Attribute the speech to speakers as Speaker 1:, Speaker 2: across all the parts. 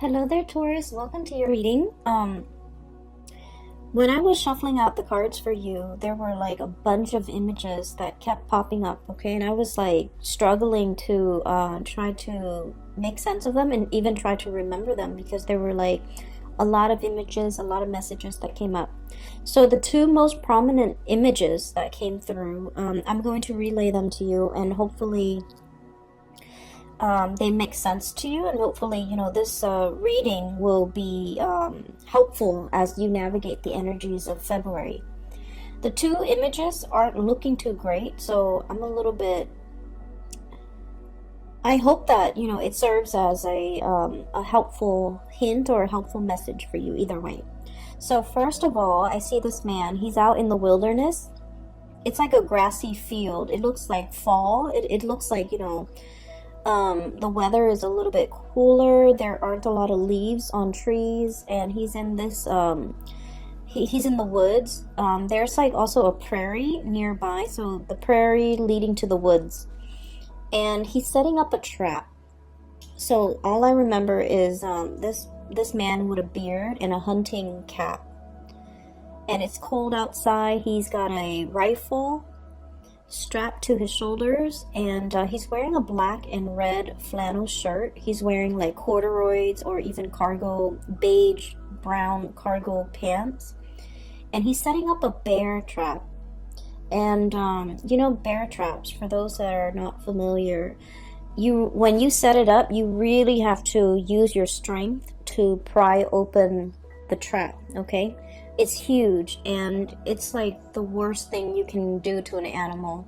Speaker 1: Hello there, Taurus. Welcome to your reading. When I was shuffling out the cards for you, there were like a bunch of images that kept popping up, okay? And I was like struggling to try to make sense of them and even try to remember them because there were like a lot of images, a lot of messages that came up. So the two most prominent images that came through, I'm going to relay them to you, and hopefully they make sense to you, and hopefully this reading will be helpful as you navigate the energies of February. The two images aren't looking too great, so I'm a little bit, I hope that it serves as a helpful hint or a helpful message for you either way. So first of all, I see this man. He's out in the wilderness. It's like a grassy field. It looks like fall. It looks like the weather is a little bit cooler. There aren't a lot of leaves on trees, and he's in this he's in the woods. There's like also a prairie nearby, so the prairie leading to the woods, and he's setting up a trap. So all I remember is this man with a beard and a hunting cap, and it's cold outside. He's got a rifle strapped to his shoulders, and he's wearing a black and red flannel shirt. He's wearing like corduroys or even cargo, beige brown cargo pants, and he's setting up a bear trap. And bear traps, for those that are not familiar, when you set it up, you really have to use your strength to pry open the trap, okay? It's huge, and it's like the worst thing you can do to an animal.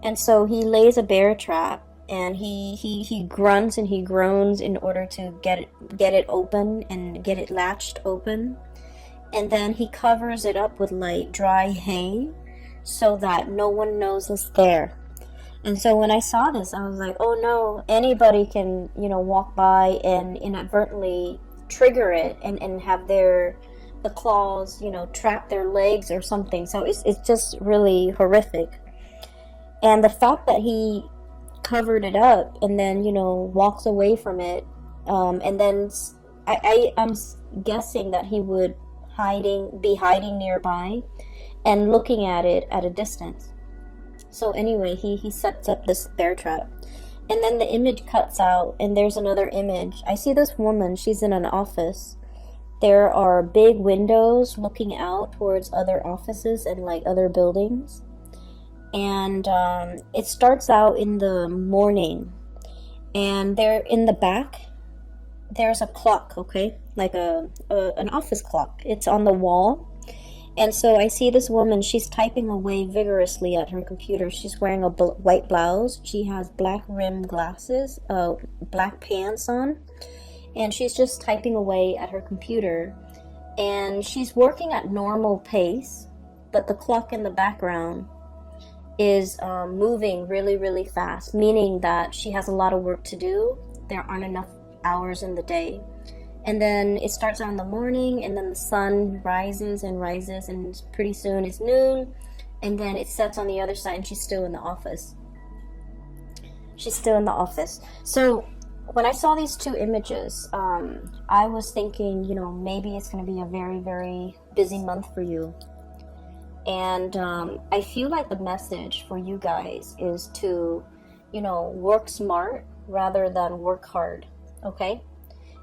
Speaker 1: And so he lays a bear trap, and he grunts and he groans in order to get it open and get it latched open. And then he covers it up with like dry hay so that no one knows it's there. And so when I saw this, I was like, oh no, anybody can walk by and inadvertently trigger it and have the claws trap their legs or something. So it's just really horrific. And the fact that he covered it up and then walks away from it, and then I'm guessing that he would be hiding nearby and looking at it at a distance. So anyway, he sets up this bear trap. And then the image cuts out, and there's another image. I see this woman. She's in an office. There are big windows looking out towards other offices and like other buildings. And it starts out in the morning. And there in the back, there's a clock, okay? Like an office clock. It's on the wall. And so I see this woman. She's typing away vigorously at her computer. She's wearing a white blouse. She has black rimmed glasses, black pants on, and she's just typing away at her computer. And she's working at normal pace, but the clock in the background is moving really, really fast, meaning that she has a lot of work to do. There aren't enough hours in the day. And then it starts out in the morning, and then the sun rises and rises, and pretty soon it's noon, and then it sets on the other side, and she's still in the office. So when I saw these two images, I was thinking, maybe it's going to be a very, very busy month for you. And I feel like the message for you guys is to, work smart rather than work hard, okay?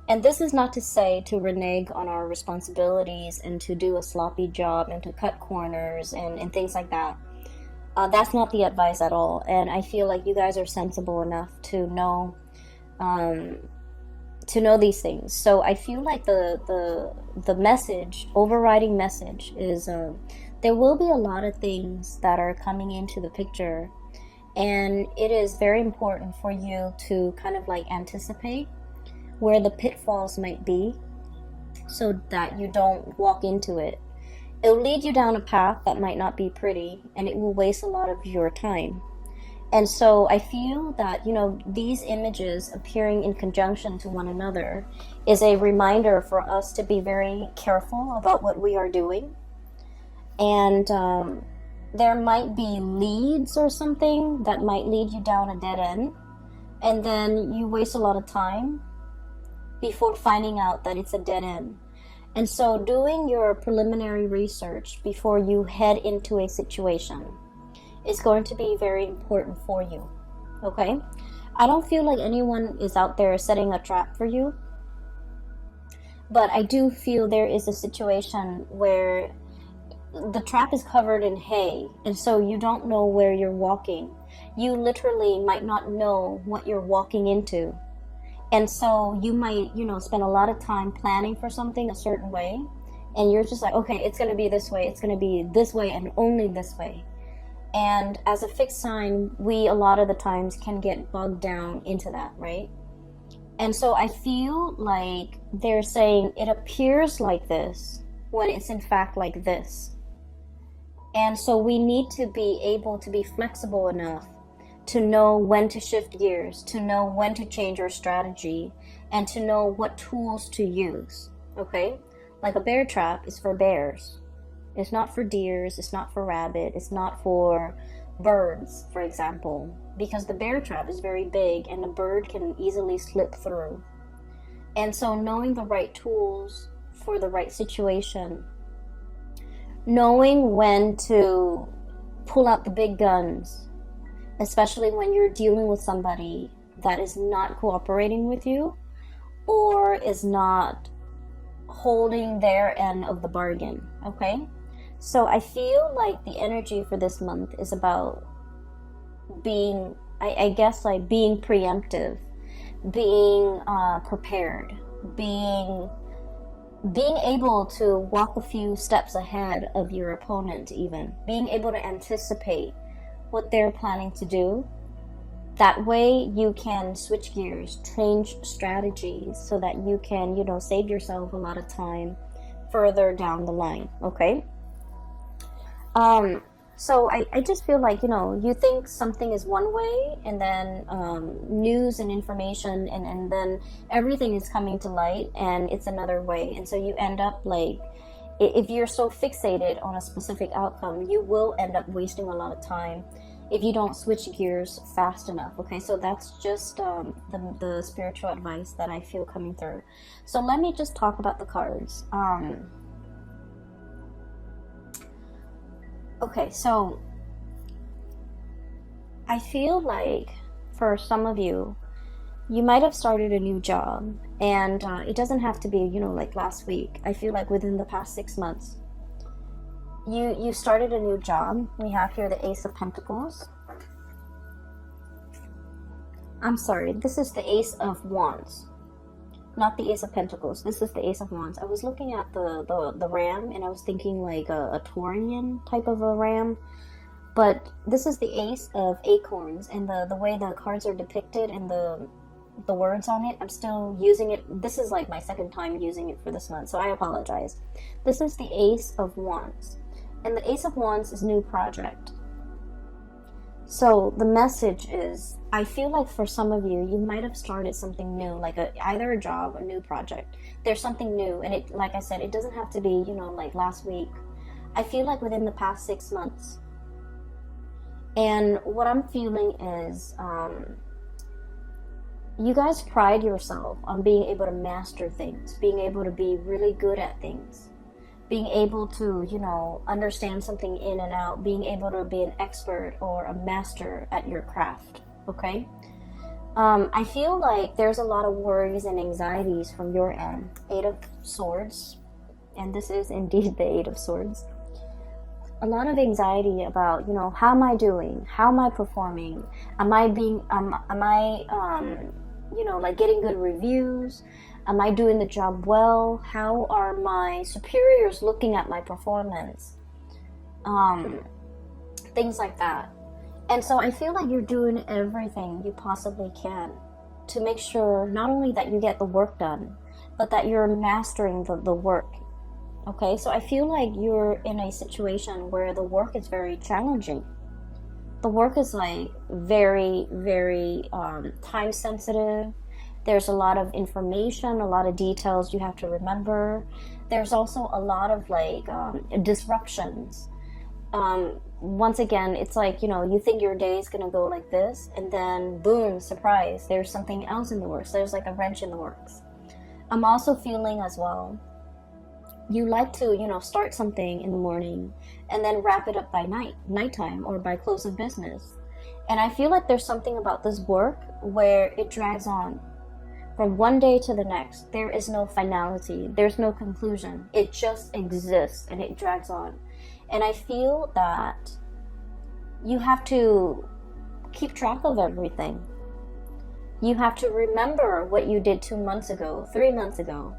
Speaker 1: And this is not to say to renege on our responsibilities and to do a sloppy job and to cut corners and things like that. That's not the advice at all. And I feel like you guys are sensible enough to know these things. So I feel like the message, overriding message, is there will be a lot of things that are coming into the picture, and it is very important for you to kind of like anticipate where the pitfalls might be so that you don't walk into it. It'll lead you down a path that might not be pretty, and it will waste a lot of your time. And so I feel that, these images appearing in conjunction to one another is a reminder for us to be very careful about what we are doing. And there might be leads or something that might lead you down a dead end, and then you waste a lot of time before finding out that it's a dead end. And so doing your preliminary research before you head into a situation is going to be very important for you, okay? I don't feel like anyone is out there setting a trap for you, but I do feel there is a situation where the trap is covered in hay, and so you don't know where you're walking. You literally might not know what you're walking into. And so you might, spend a lot of time planning for something a certain way, and you're just like, okay, it's going to be this way, it's going to be this way, and only this way. And as a fixed sign, we a lot of the times can get bogged down into that, right? And so I feel like they're saying it appears like this when it's in fact like this. And so we need to be able to be flexible enough to know when to shift gears, to know when to change your strategy, and to know what tools to use, okay? Like a bear trap is for bears. It's not for deers, it's not for rabbit, it's not for birds, for example, because the bear trap is very big and the bird can easily slip through. And so knowing the right tools for the right situation, knowing when to pull out the big guns, especially when you're dealing with somebody that is not cooperating with you or is not holding their end of the bargain, okay? So I feel like the energy for this month is about being, I guess, like being preemptive, being prepared, being able to walk a few steps ahead of your opponent, even being able to anticipate what they're planning to do. That way you can switch gears, change strategies so that you can, save yourself a lot of time further down the line, okay? So I just feel like, you think something is one way, and then news and information and then everything is coming to light and it's another way. And so you end up like, if you're so fixated on a specific outcome, you will end up wasting a lot of time if you don't switch gears fast enough, okay? So that's just the spiritual advice that I feel coming through. So let me just talk about the cards. Okay, so I feel like for some of you, you might have started a new job, and it doesn't have to be, like last week. I feel like within the past 6 months, you started a new job. We have here the Ace of Pentacles. I'm sorry, this is the Ace of Wands, not the Ace of Pentacles. This is the Ace of Wands. I was looking at the ram, and I was thinking like a Taurian type of a ram, but this is the Ace of Acorns, and the way the cards are depicted and the words on it, I'm still using it. This is like my second time using it for this month, so I apologize. This is the Ace of Wands, and the Ace of Wands is new project. So the message is, I feel like for some of you, you might have started something new, like either a job, a new project. There's something new, and it, like I said, it doesn't have to be, like last week. I feel like within the past 6 months. And what I'm feeling is, you guys pride yourself on being able to master things, being able to be really good at things, being able to, understand something in and out, being able to be an expert or a master at your craft, okay? I feel like there's a lot of worries and anxieties from your end. 8 of Swords, and this is indeed the 8 of Swords. A lot of anxiety about, how am I doing? How am I performing? Am I like getting good reviews? Am I doing the job well? How are my superiors looking at my performance? Things like that. And so I feel like you're doing everything you possibly can to make sure not only that you get the work done, but that you're mastering the work. Okay, so I feel like you're in a situation where the work is very challenging. The work is like very, very time sensitive. There's a lot of information, a lot of details you have to remember. There's also a lot of like disruptions. Once again, it's like, you think your day is going to go like this, and then boom, surprise, there's something else in the works. There's like a wrench in the works. I'm also feeling as well, you like to, start something in the morning and then wrap it up by nighttime, or by close of business. And I feel like there's something about this work where it drags on from one day to the next. There is no finality, there's no conclusion. It just exists and it drags on. And I feel that you have to keep track of everything. You have to remember what you did 2 months ago, 3 months ago.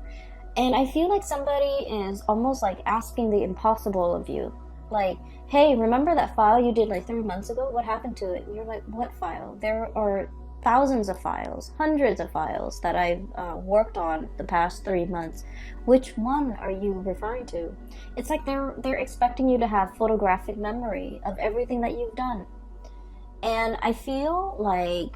Speaker 1: And I feel like somebody is almost like asking the impossible of you. Like, hey, remember that file you did like 3 months ago? What happened to it? And you're like, what file? There are thousands of files, hundreds of files that I've worked on the past 3 months. Which one are you referring to? It's like they're expecting you to have photographic memory of everything that you've done. And I feel like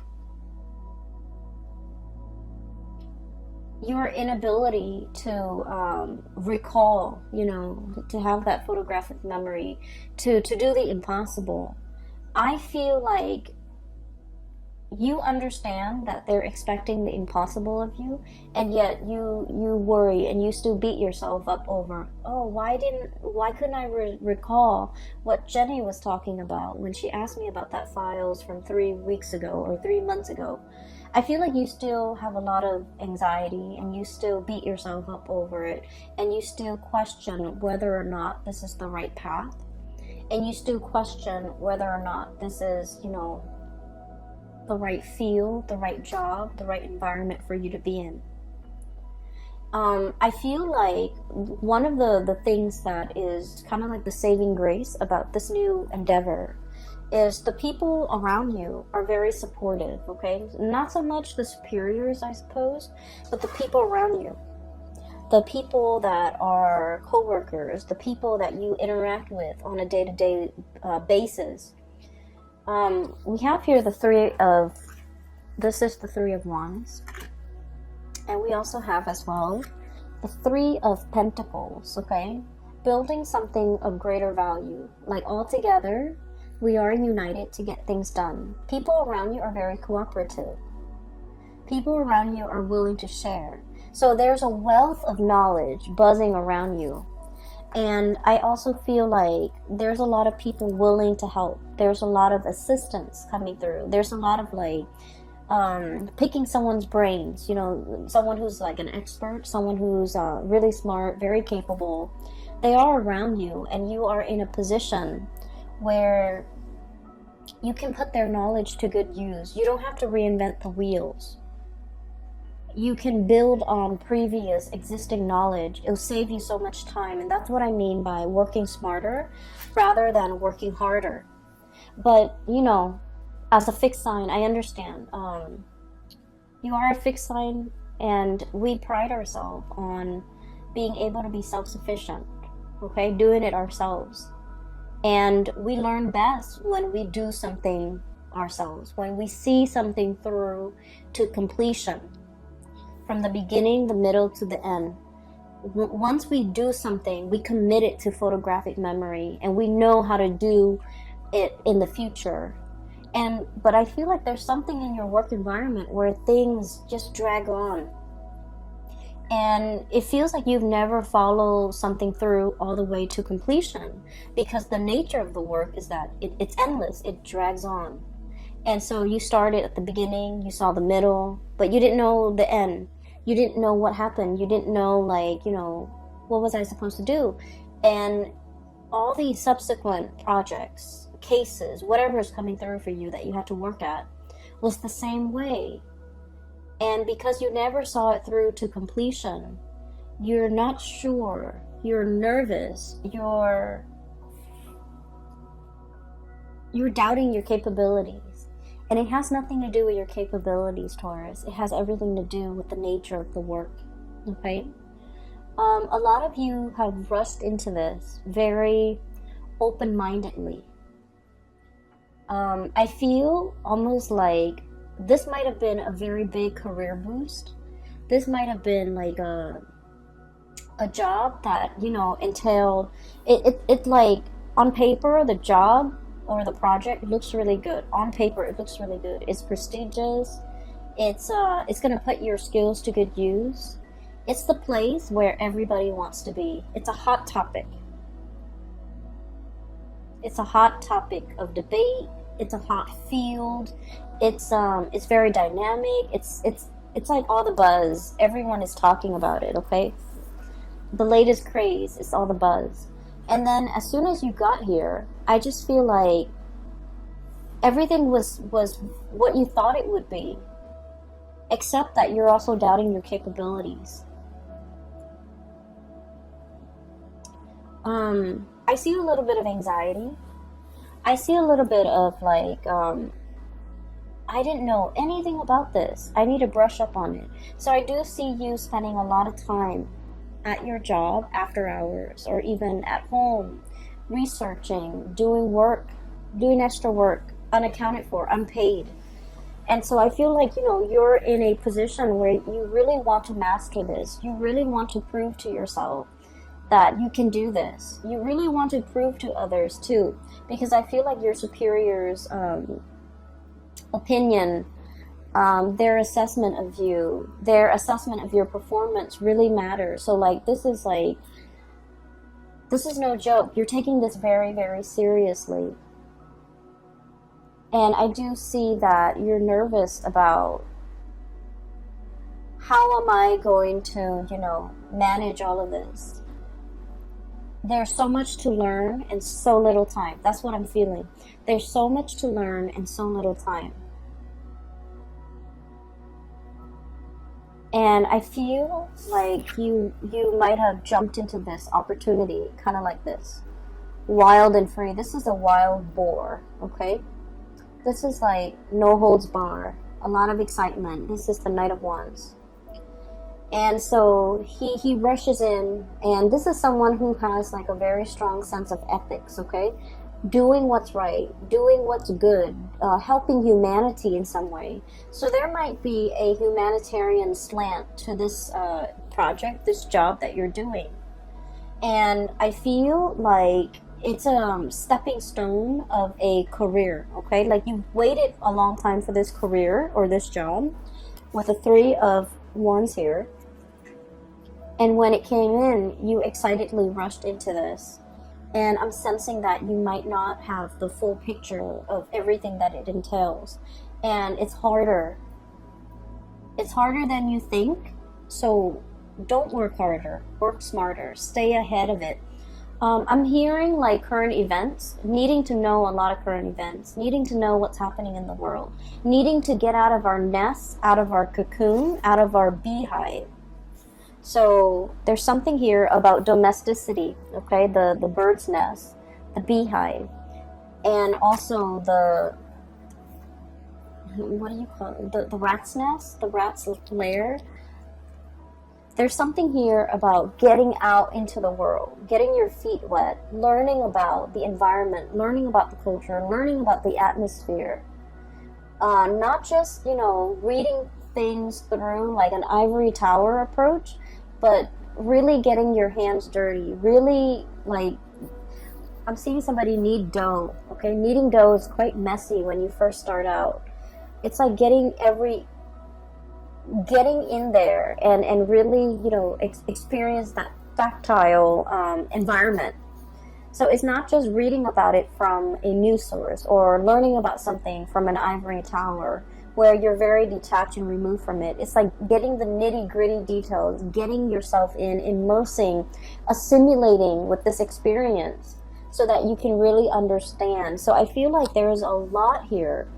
Speaker 1: your inability to recall, to have that photographic memory, to do the impossible. I feel like you understand that they're expecting the impossible of you, and yet you worry and you still beat yourself up over, oh, why couldn't I recall what Jenny was talking about when she asked me about that files from 3 weeks ago or 3 months ago. I feel like you still have a lot of anxiety, and you still beat yourself up over it, and you still question whether or not this is the right path, and you still question whether or not this is, the right field, the right job, the right environment for you to be in. I feel like one of the things that is kind of like the saving grace about this new endeavor is the people around you are very supportive, okay? Not so much the superiors, I suppose, but the people around you. The people that are co-workers, the people that you interact with on a day-to-day basis. We have here this is the Three of Wands. And we also have as well the Three of Pentacles, okay? Building something of greater value. Like all together, we are united to get things done. People around you are very cooperative. People around you are willing to share. So there's a wealth of knowledge buzzing around you. And I also feel like there's a lot of people willing to help. There's a lot of assistance coming through. There's a lot of like picking someone's brains, someone who's like an expert, someone who's really smart, very capable. They are around you, and you are in a position where you can put their knowledge to good use. You don't have to reinvent the wheels. You can build on previous existing knowledge. It'll save you so much time, and that's what I mean by working smarter rather than working harder. But, as a fixed sign, I understand. You are a fixed sign, and we pride ourselves on being able to be self-sufficient, okay? Doing it ourselves. And we learn best when we do something ourselves, when we see something through to completion, from the beginning, the middle, to the end. Once we do something, we commit it to photographic memory, and we know how to do it in the future. But I feel like there's something in your work environment where things just drag on. And it feels like you've never followed something through all the way to completion, because the nature of the work is that it's endless, it drags on. And so you started at the beginning, you saw the middle, but you didn't know the end. You didn't know what happened. You didn't know, what was I supposed to do? And all these subsequent projects, cases, whatever is coming through for you that you have to work at, was the same way. And because you never saw it through to completion, you're not sure, you're nervous, you're doubting your capabilities. And it has nothing to do with your capabilities, Taurus. It has everything to do with the nature of the work, okay? A lot of you have rushed into this very open-mindedly. I feel almost like this might have been a very big career boost. This might have been like a job that, entailed, it like on paper, the job or the project looks really good. On paper, it looks really good. It's prestigious. It's going to put your skills to good use. It's the place where everybody wants to be. It's a hot topic. It's a hot topic of debate. It's a hot field. It's very dynamic. It's like all the buzz. Everyone is talking about it, okay? The latest craze is all the buzz. And then as soon as you got here, I just feel like everything was what you thought it would be. Except that you're also doubting your capabilities. I see a little bit of anxiety. I see a little bit of like, I didn't know anything about this. I need to brush up on it. So I do see you spending a lot of time at your job after hours, or even at home, researching, doing work, doing extra work, unaccounted for, unpaid. And so I feel like, you're in a position where you really want to master this. You really want to prove to yourself that you can do this. You really want to prove to others too, because I feel like your superiors' opinion, their assessment of you, their assessment of your performance really matters. So like, this is no joke. You're taking this very, very seriously. And I do see that you're nervous about how am I going to, manage all of this. There's so much to learn and so little time. That's what I'm feeling. There's so much to learn and so little time. And I feel like you might have jumped into this opportunity kind of like this. Wild and free. This is a wild boar, okay? This is like no holds bar. A lot of excitement. This is the Knight of Wands. And so he rushes in, and this is someone who has like a very strong sense of ethics, okay? Doing what's right, doing what's good, helping humanity in some way. So there might be a humanitarian slant to this project, this job that you're doing. And I feel like it's a stepping stone of a career, okay? Like you've waited a long time for this career or this job with the Three of Wands here. And when it came in, you excitedly rushed into this. And I'm sensing that you might not have the full picture of everything that it entails. And it's harder. It's harder than you think. So don't work harder. Work smarter. Stay ahead of it. I'm hearing like current events, needing to know a lot of current events, needing to know what's happening in the world, needing to get out of our nest, out of our cocoon, out of our beehive. So there's something here about domesticity, okay? The bird's nest, the beehive, and also what do you call it? The rat's nest, the rat's lair. There's something here about getting out into the world, getting your feet wet, learning about the environment, learning about the culture, learning about the atmosphere. Not just, reading things through like an ivory tower approach, but really getting your hands dirty. Really, like, I'm seeing somebody knead dough, okay? Kneading dough is quite messy when you first start out. It's like getting in there and really, experience that tactile environment. So it's not just reading about it from a news source or learning about something from an ivory tower where you're very detached and removed from it. It's like getting the nitty-gritty details, getting yourself in, immersing, assimilating with this experience so that you can really understand. So I feel like there is a lot here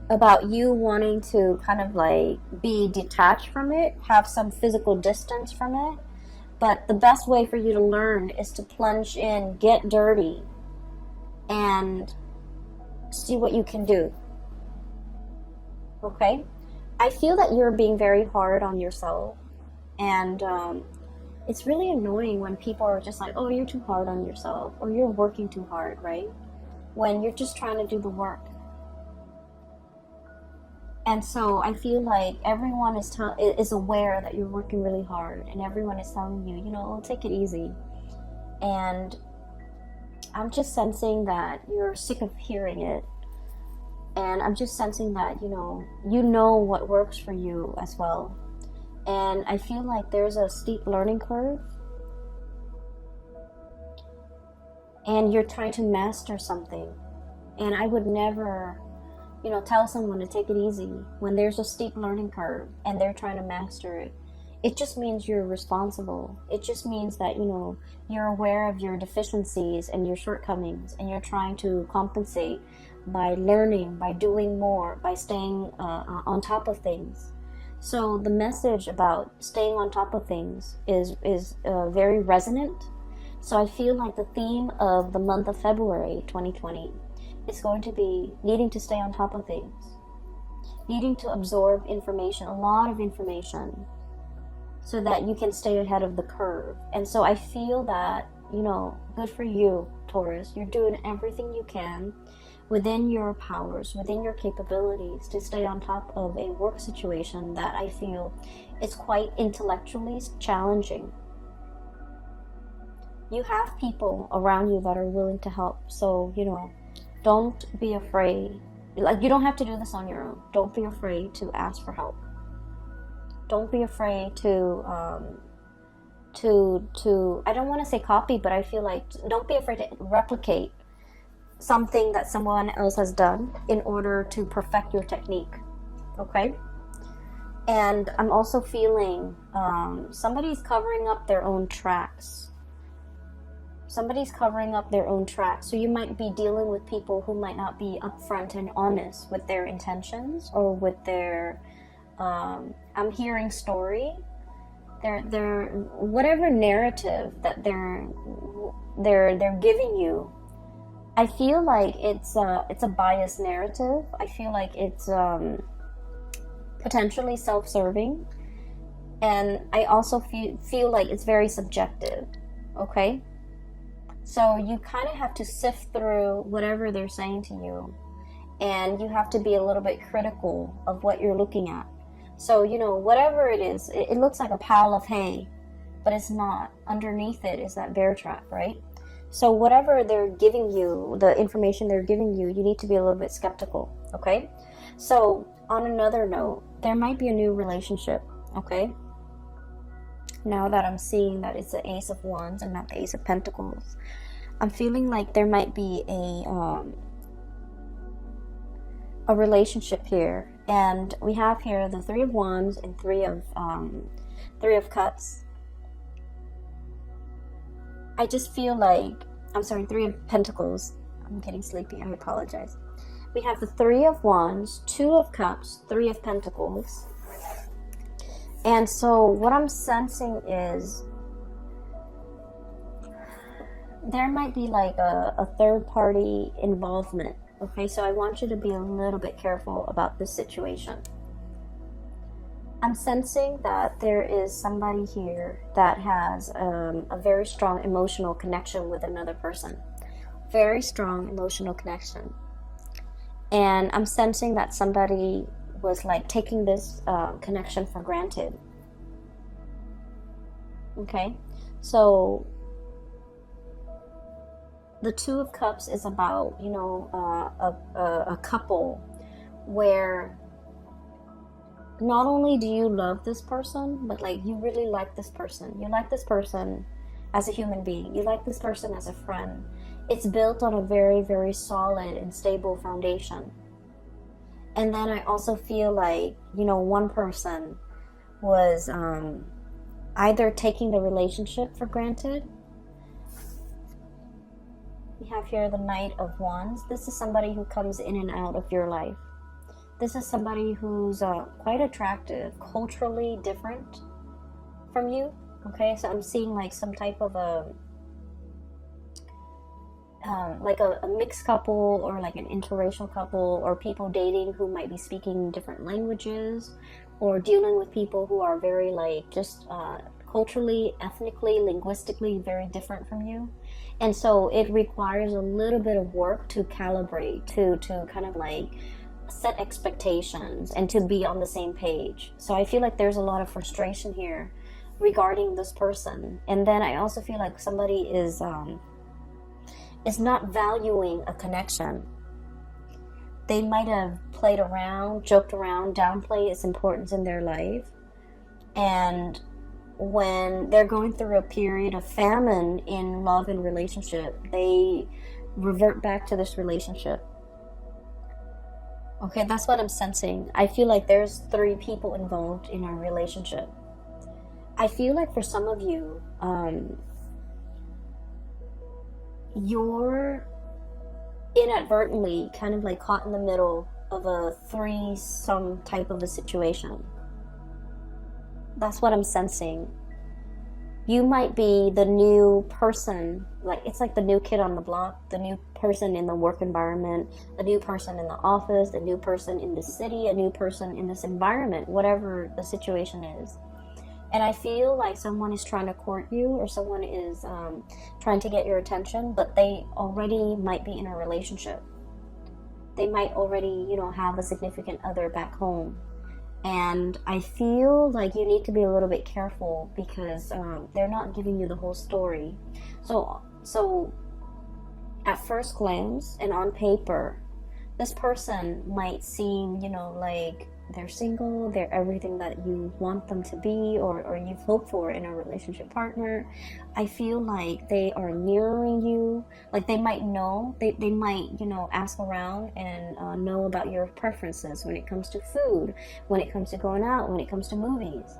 Speaker 1: about you wanting to kind of like be detached from it, have some physical distance from it. But the best way for you to learn is to plunge in, get dirty, and see what you can do. Okay? I feel that you're being very hard on yourself. And it's really annoying when people are just like, oh, you're too hard on yourself. Or you're working too hard, right? When you're just trying to do the work. And so I feel like everyone is aware that you're working really hard, and everyone is telling you, take it easy. And I'm just sensing that you're sick of hearing it. And I'm just sensing that, you know what works for you as well. And I feel like there's a steep learning curve, and you're trying to master something. And I would never, tell someone to take it easy when there's a steep learning curve and they're trying to master it. It just means you're responsible. It just means that, you're aware of your deficiencies and your shortcomings, and you're trying to compensate by learning, by doing more, by staying on top of things. So the message about staying on top of things is very resonant. So I feel like the theme of the month of February 2020 is going to be needing to stay on top of things, needing to absorb information, a lot of information, so that you can stay ahead of the curve. And so I feel that, good for you, Taurus. You're doing everything you can within your powers, within your capabilities, to stay on top of a work situation that I feel is quite intellectually challenging. You have people around you that are willing to help. So, don't be afraid. Like, you don't have to do this on your own. Don't be afraid to ask for help. Don't be afraid to I don't want to say copy, but I feel like don't be afraid to replicate something that someone else has done in order to perfect your technique. Okay? And I'm also feeling somebody's covering up their own tracks. Somebody's covering up their own tracks. So you might be dealing with people who might not be upfront and honest with their intentions or with their I'm hearing story. They're whatever narrative that they're giving you. I feel like it's a biased narrative. I feel like it's potentially self-serving, and I also feel like it's very subjective. Okay, so you kind of have to sift through whatever they're saying to you, and you have to be a little bit critical of what you're looking at. So, whatever it is, it looks like a pile of hay, but it's not. Underneath it is that bear trap, right? So whatever they're giving you, the information they're giving you, you need to be a little bit skeptical, okay? So on another note, there might be a new relationship, okay? Now that I'm seeing that it's the Ace of Wands and not the Ace of Pentacles, I'm feeling like there might be a relationship here. And we have here the Three of Wands and Three of Cups. I just feel like, Three of Pentacles. I'm getting sleepy, I apologize. We have the Three of Wands, Two of Cups, Three of Pentacles. And so what I'm sensing is there might be like a third party involvement. Okay, so I want you to be a little bit careful about this situation. I'm sensing that there is somebody here that has a very strong emotional connection with another person. Very strong emotional connection. And I'm sensing that somebody was like taking this connection for granted. Okay, so the Two of Cups is about, a couple where not only do you love this person, but like you really like this person. You like this person as a human being. You like this person as a friend. It's built on a very, very solid and stable foundation. And then I also feel like, one person was either taking the relationship for granted. We have here the Knight of Wands. This is somebody who comes in and out of your life. This is somebody who's quite attractive, culturally different from you. Okay, so I'm seeing like some type of a mixed couple, or like an interracial couple, or people dating who might be speaking different languages, or dealing with people who are very like just culturally, ethnically, linguistically very different from you. And so it requires a little bit of work to calibrate, to kind of like set expectations and to be on the same page. So I feel like there's a lot of frustration here regarding this person. And then I also feel like somebody is not valuing a connection. They might have played around, joked around, downplayed its importance in their life. And when they're going through a period of famine in love and relationship, they revert back to this relationship. Okay, that's what I'm sensing. I feel like there's 3 people involved in a relationship. I feel like for some of you, you're inadvertently kind of like caught in the middle of a threesome type of a situation. That's what I'm sensing. You might be the new person, like it's like the new kid on the block, the new person in the work environment, the new person in the office, the new person in the city, a new person in this environment, whatever the situation is. And I feel like someone is trying to court you, or someone is trying to get your attention, but they already might be in a relationship. They might already, you know, have a significant other back home. And I feel like you need to be a little bit careful because they're not giving you the whole story. So at first glance and on paper, this person might seem, you know, like they're single, they're everything that you want them to be, or you've hoped for in a relationship partner. I feel like they are mirroring you. Like they might know, they might, you know, ask around and know about your preferences when it comes to food, when it comes to going out, when it comes to movies.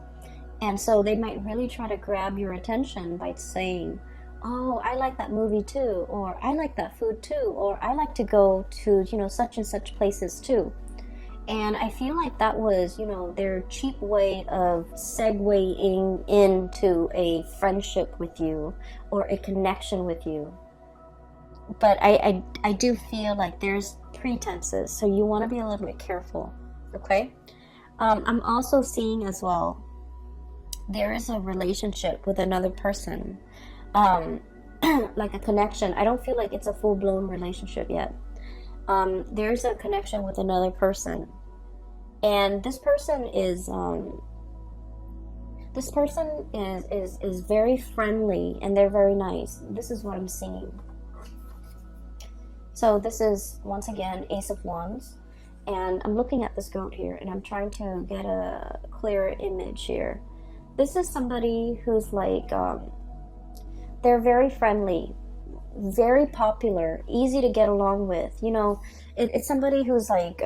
Speaker 1: And so they might really try to grab your attention by saying, oh, I like that movie too, or I like that food too, or I like to go to, you know, such and such places too. And I feel like that was, you know, their cheap way of segueing into a friendship with you or a connection with you. But I do feel like there's pretenses, so you want to be a little bit careful, okay? I'm also seeing as well, there is a relationship with another person, like a connection. I don't feel like it's a full-blown relationship yet. There's a connection with another person. And this person is very friendly, and they're very nice. This is what I'm seeing. So this is, once again, Ace of Wands. And I'm looking at this goat here, and I'm trying to get a clearer image here. This is somebody who's like, they're very friendly, very popular, easy to get along with. You know, it's somebody who's like,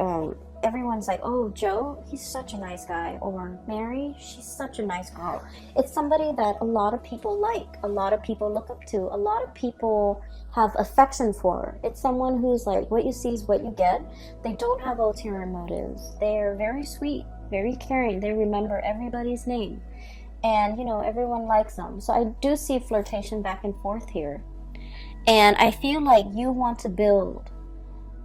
Speaker 1: everyone's like, oh, Joe, he's such a nice guy, or Mary, she's such a nice girl. It's somebody that a lot of people like, a lot of people look up to, a lot of people have affection for. It's someone who's like, what you see is what you get. They don't have ulterior motives. They're very sweet, very caring. They remember everybody's name, and you know, everyone likes them. So I do see flirtation back and forth here, and I feel like you want to build,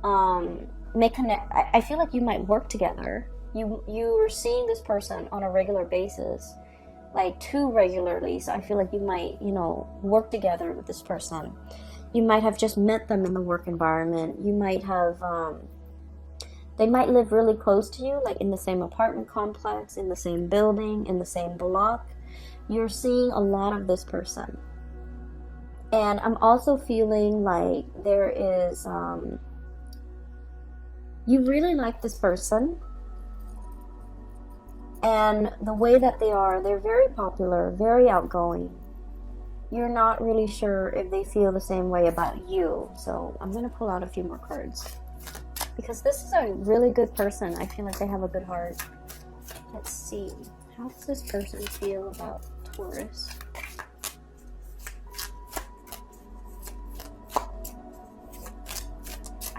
Speaker 1: I feel like you might work together. You are seeing this person on a regular basis, like too regularly. So I feel like you might, you know, work together with this person. You might have just met them in the work environment. You might have, they might live really close to you, like in the same apartment complex, in the same building, in the same block. You're seeing a lot of this person. And I'm also feeling like there is, you really like this person, and the way that they are, they're very popular, very outgoing. You're not really sure if they feel the same way about you, so I'm going to pull out a few more cards, because this is a really good person. I feel like they have a good heart. Let's see, how does this person feel about Taurus?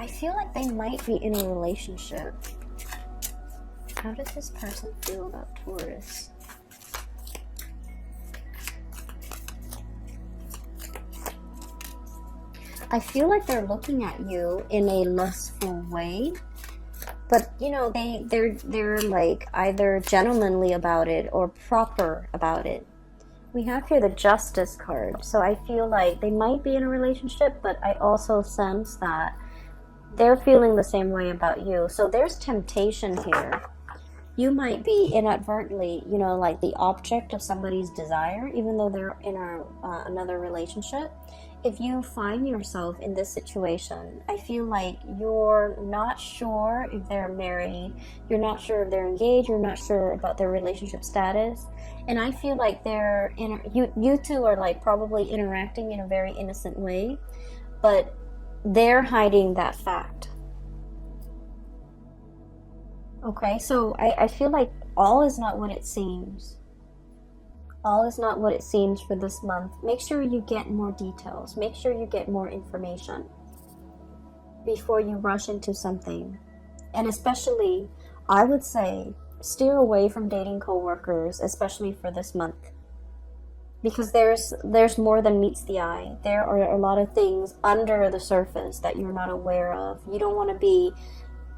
Speaker 1: I feel like they might be in a relationship. How does this person feel about Taurus? I feel like they're looking at you in a lustful way, but you know, they're like either gentlemanly about it or proper about it. We have here the Justice card, so I feel like they might be in a relationship, but I also sense that they're feeling the same way about you. So there's temptation here. You might be inadvertently, you know, like the object of somebody's desire, even though they're in another relationship. if you find yourself in this situation, I feel like you're not sure if they're married, you're not sure if they're engaged, you're not sure about their relationship status, and I feel like you two are like probably interacting in a very innocent way, but they're hiding that fact. Okay, so I feel like all is not what it seems. All is not what it seems for this month. Make sure you get more details. Make sure you get more information before you rush into something. And especially, I would say, steer away from dating coworkers, especially for this month. Because there's more than meets the eye. There are a lot of things under the surface that you're not aware of. You don't want to be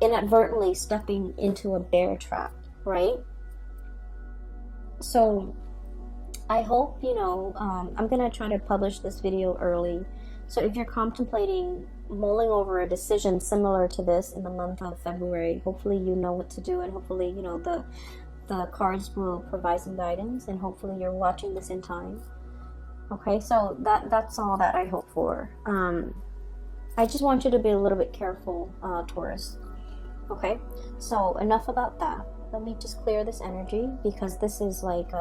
Speaker 1: inadvertently stepping into a bear trap, right? So I hope, I'm going to try to publish this video early. So if you're contemplating mulling over a decision similar to this in the month of February, hopefully you know what to do, and hopefully, the cards will provide some guidance, and hopefully you're watching this in time. Okay, so that's all that I hope for. I just want you to be a little bit careful, Taurus. Okay, so enough about that. Let me just clear this energy, because this is like...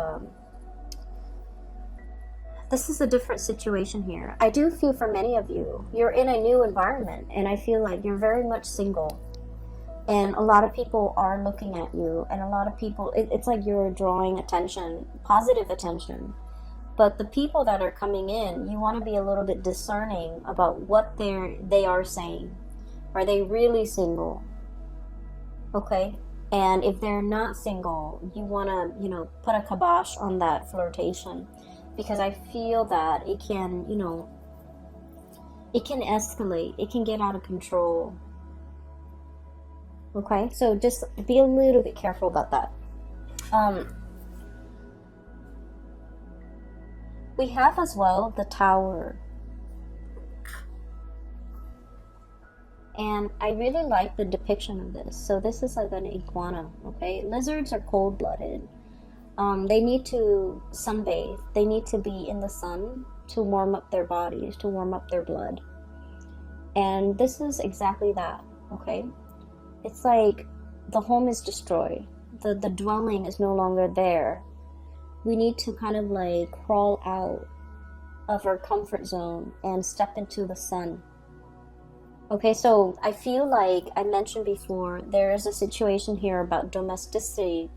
Speaker 1: this is a different situation here. I do feel for many of you, you're in a new environment, and I feel like you're very much single. And a lot of people are looking at you, and a lot of people, it's like you're drawing attention, positive attention. But the people that are coming in, you want to be a little bit discerning about what they are saying. Are they really single? Okay? And if they're not single, you want to, put a kibosh on that flirtation. Because I feel that it can, it can escalate. It can get out of control. Okay? So just be a little bit careful about that. We have as well the Tower. And I really like the depiction of this. So this is like an iguana, okay? Lizards are cold-blooded. They need to sunbathe. They need to be in the sun to warm up their bodies, to warm up their blood. And this is exactly that, okay? It's like the home is destroyed. The dwelling is no longer there. We need to kind of like crawl out of our comfort zone and step into the sun. Okay, so I feel like I mentioned before, there is a situation here about domesticity,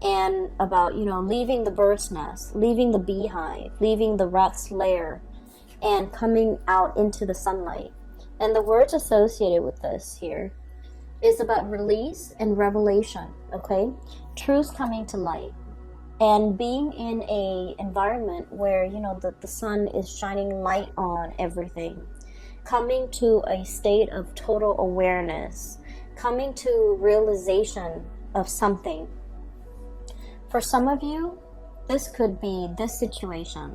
Speaker 1: and about, leaving the bird's nest, leaving the beehive, leaving the rat's lair, and coming out into the sunlight. And the words associated with this here is about release and revelation, okay? Truth coming to light. And being in a environment where, the sun is shining light on everything. Coming to a state of total awareness. Coming to realization of something. For some of you, this could be this situation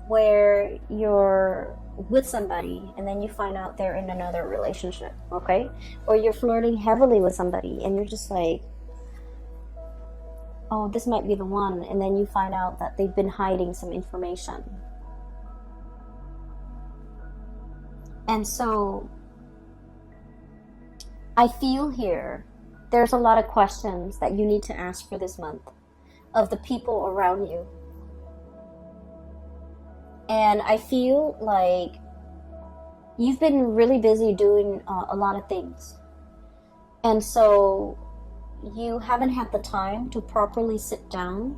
Speaker 1: where you're with somebody and then you find out they're in another relationship, okay? Or you're flirting heavily with somebody and you're just like, oh, this might be the one, and then you find out that they've been hiding some information. And so I feel here there's a lot of questions that you need to ask for this month of the people around you. And I feel like you've been really busy doing a lot of things. And so you haven't had the time to properly sit down.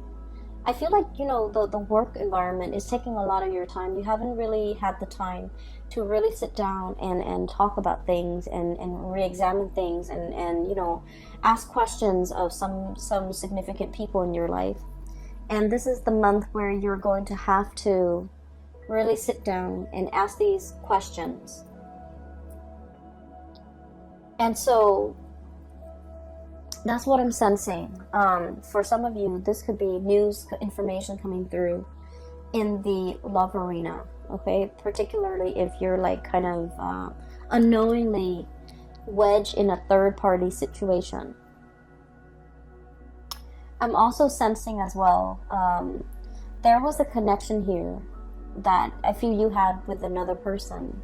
Speaker 1: I feel like, the work environment is taking a lot of your time. You haven't really had the time to really sit down and talk about things and re-examine things and ask questions of some significant people in your life. And this is the month where you're going to have to really sit down and ask these questions. And so that's what I'm sensing. For some of you, this could be news information coming through in the love arena, okay? Particularly if you're like kind of unknowingly wedged in a third-party situation. I'm also sensing as well, there was a connection here that I feel you had with another person,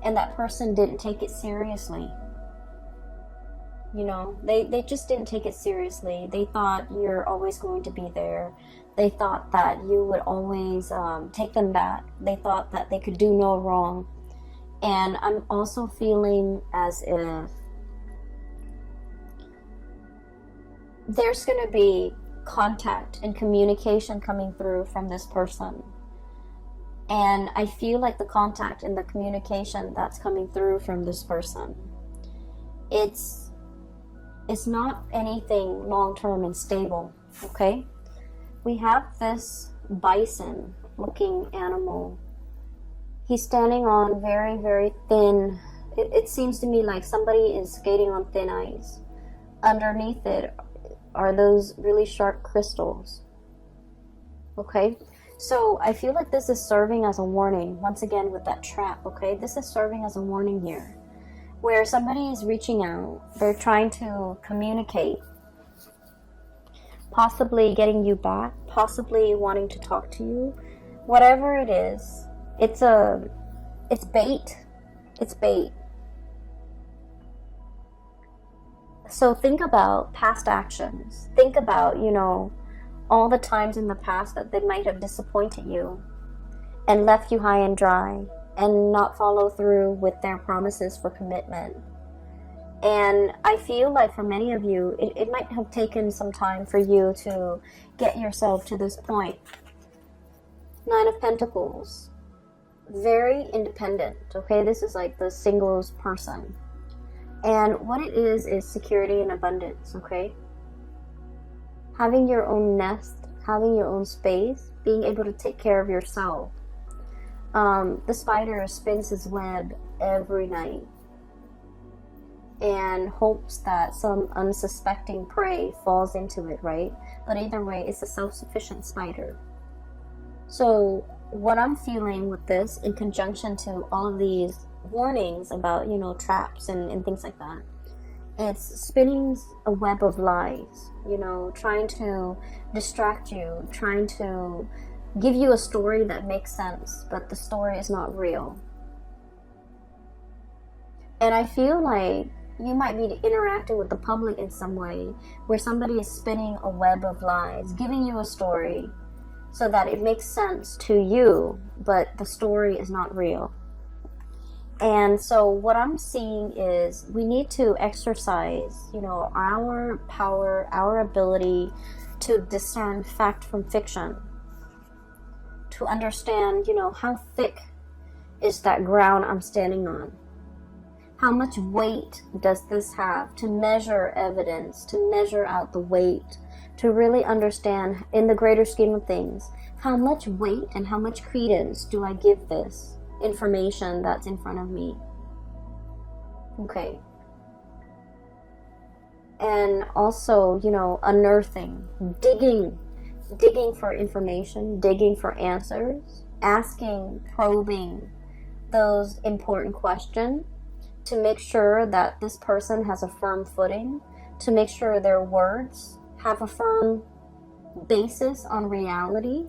Speaker 1: and that person didn't take it seriously. You know, they just didn't take it seriously. They thought you're always going to be there. They thought that you would always take them back. They thought that they could do no wrong. And I'm also feeling as if there's going to be contact and communication coming through from this person. And I feel like the contact and the communication that's coming through from this person, it's not anything long-term and stable, okay? We have this bison looking animal. He's standing on very, very thin, it seems to me like somebody is skating on thin ice. Underneath it are those really sharp crystals, okay? So I feel like this is serving as a warning, once again with that trap, okay? This is serving as a warning here, where somebody is reaching out, they're trying to communicate, possibly getting you back, possibly wanting to talk to you. Whatever it is, it's bait. It's bait. So think about past actions. Think about, you know, all the times in the past that they might have disappointed you and left you high and dry and not follow through with their promises for commitment. And I feel like for many of you, it might have taken some time for you to get yourself to this point. Nine of Pentacles. Very independent, okay? This is like the singles person. And what it is security and abundance, okay? Having your own nest, having your own space, being able to take care of yourself. The spider spins his web every night and hopes that some unsuspecting prey falls into it, right? But either way, it's a self-sufficient spider. So what I'm feeling with this, in conjunction to all of these warnings about, you know, traps and things like that, it's spinning a web of lies, you know, trying to distract you, trying to give you a story that makes sense, but the story is not real. And I feel like you might be interacting with the public in some way where somebody is spinning a web of lies, giving you a story so that it makes sense to you, but the story is not real. And so what I'm seeing is we need to exercise, you know, our power, our ability to discern fact from fiction, to understand, you know, how thick is that ground I'm standing on? How much weight does this have? To measure evidence, to measure out the weight, to really understand in the greater scheme of things, how much weight and how much credence do I give this information that's in front of me? Okay. And also, you know, unearthing, digging for information, digging for answers, asking, probing those important questions to make sure that this person has a firm footing, to make sure their words have a firm basis on reality.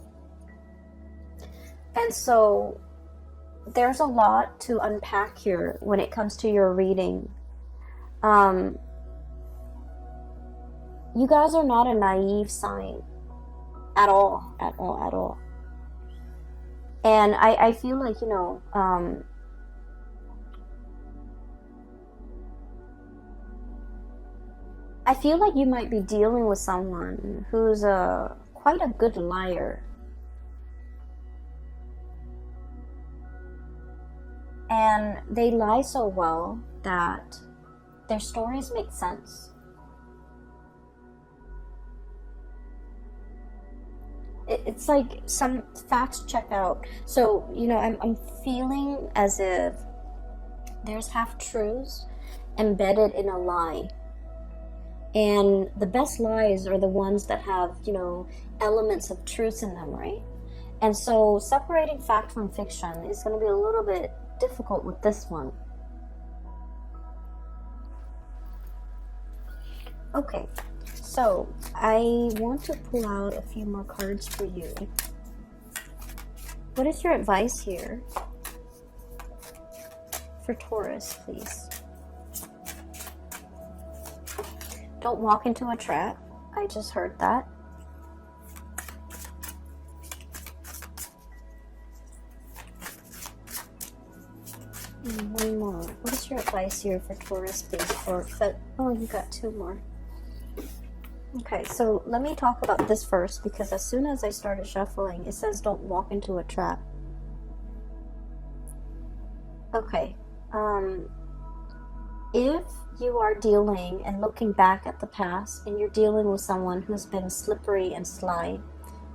Speaker 1: And so there's a lot to unpack here when it comes to your reading. You guys are not a naive sign at all. And I feel like, you know, I feel like you might be dealing with someone who's quite a good liar. And they lie so well that their stories make sense. It's like some facts check out. So, you know, I'm feeling as if there's half-truths embedded in a lie. And the best lies are the ones that have, you know, elements of truth in them, right? And so separating fact from fiction is going to be a little bit difficult with this one. Okay, so I want to pull out a few more cards for you. What is your advice here for Taurus, please? Don't walk into a trap. I just heard that. And one more. What is your advice here for Taurus, please? Oh, you got two more. Okay, so let me talk about this first, because as soon as I started shuffling, it says don't walk into a trap. Okay, if you are dealing and looking back at the past, and you're dealing with someone who's been slippery and sly,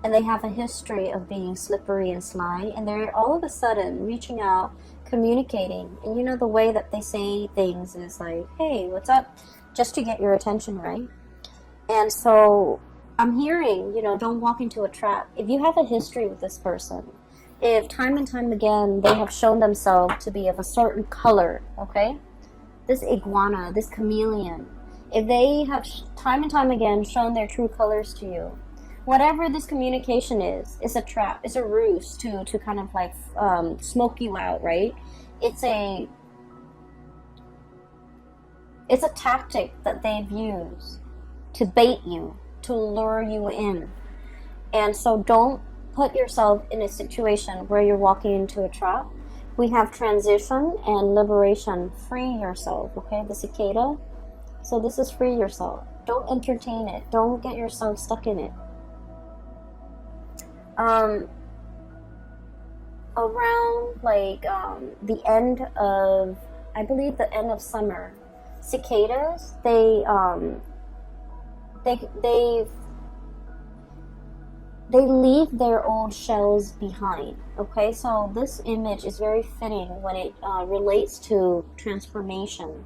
Speaker 1: and they have a history of being slippery and sly, and they're all of a sudden reaching out, communicating, and you know the way that they say things is like, hey, what's up? Just to get your attention, right? And so I'm hearing, you know, don't walk into a trap. If you have a history with this person, if time and time again they have shown themselves to be of a certain color, okay? This iguana, this chameleon, if they have time and time again shown their true colors to you, whatever this communication is, it's a trap, it's a ruse to kind of like smoke you out, right? It's a tactic that they've used to bait you, to lure you in. And so don't put yourself in a situation where you're walking into a trap. We have transition and liberation. Free yourself, okay? The cicada. So this is free yourself. Don't entertain it. Don't get yourself stuck in it. Around like the end of, I believe the end of summer, cicadas, they leave their old shells behind. Okay, so this image is very fitting when it relates to transformation.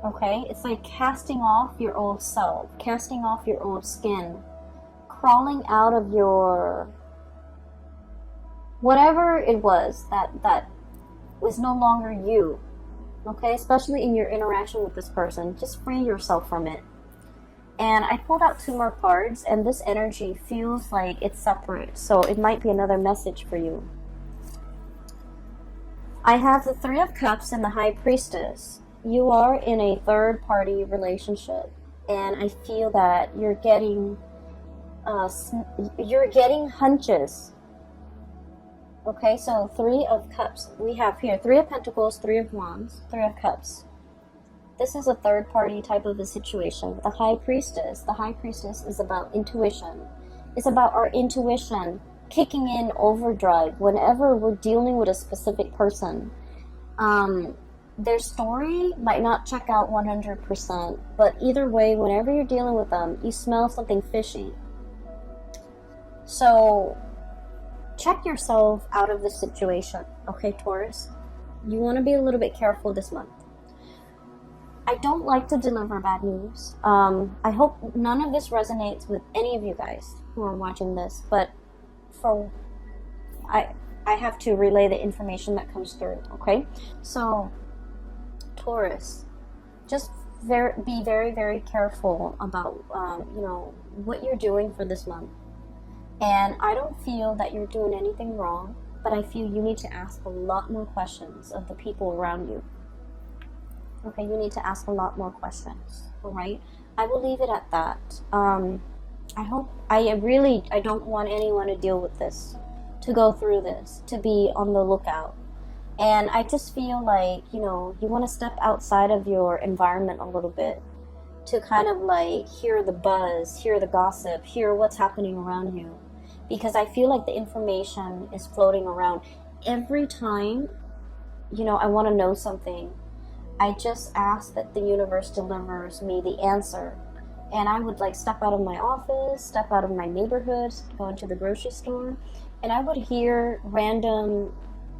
Speaker 1: Okay, it's like casting off your old self, casting off your old skin, crawling out of your whatever it was that was no longer you. Okay, especially in your interaction with this person, just free yourself from it. And I pulled out two more cards, and this energy feels like it's separate, so it might be another message for you. I have the Three of Cups and the High Priestess. You are in a third-party relationship, and I feel that you're getting hunches. Okay, so Three of Cups. We have here Three of Pentacles, Three of Wands, Three of Cups. This is a third-party type of a situation. The High Priestess is about intuition. It's about our intuition kicking in overdrive whenever we're dealing with a specific person. Their story might not check out 100%, but either way, whenever you're dealing with them, you smell something fishy. So check yourself out of this situation, okay, Taurus? You want to be a little bit careful this month. I don't like to deliver bad news. I hope none of this resonates with any of you guys who are watching this, but I have to relay the information that comes through, okay? So, Taurus, just be very, very careful about, what you're doing for this month. And I don't feel that you're doing anything wrong, but I feel you need to ask a lot more questions of the people around you. Okay, you need to ask a lot more questions, all right? I will leave it at that. I don't want anyone to deal with this, to go through this, to be on the lookout. And I just feel like, you want to step outside of your environment a little bit to kind of like hear the buzz, hear the gossip, hear what's happening around you. Because I feel like the information is floating around. Every time, I want to know something, I just ask that the universe delivers me the answer. And I would like step out of my office, step out of my neighborhood, go into the grocery store, and I would hear random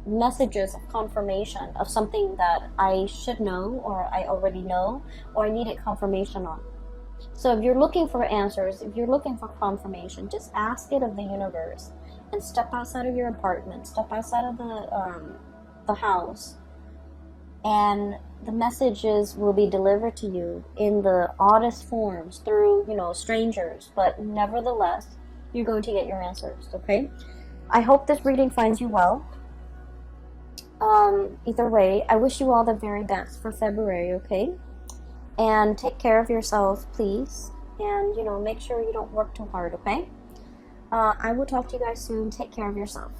Speaker 1: messages of confirmation of something that I should know, or I already know, or I needed confirmation on. So if you're looking for answers, if you're looking for confirmation, just ask it of the universe and step outside of your apartment, step outside of the house, and the messages will be delivered to you in the oddest forms through, strangers, but nevertheless, you're going to get your answers, okay? I hope this reading finds you well. Either way, I wish you all the very best for February, okay? And take care of yourself, please. And, you know, make sure you don't work too hard, okay? I will talk to you guys soon. Take care of yourself.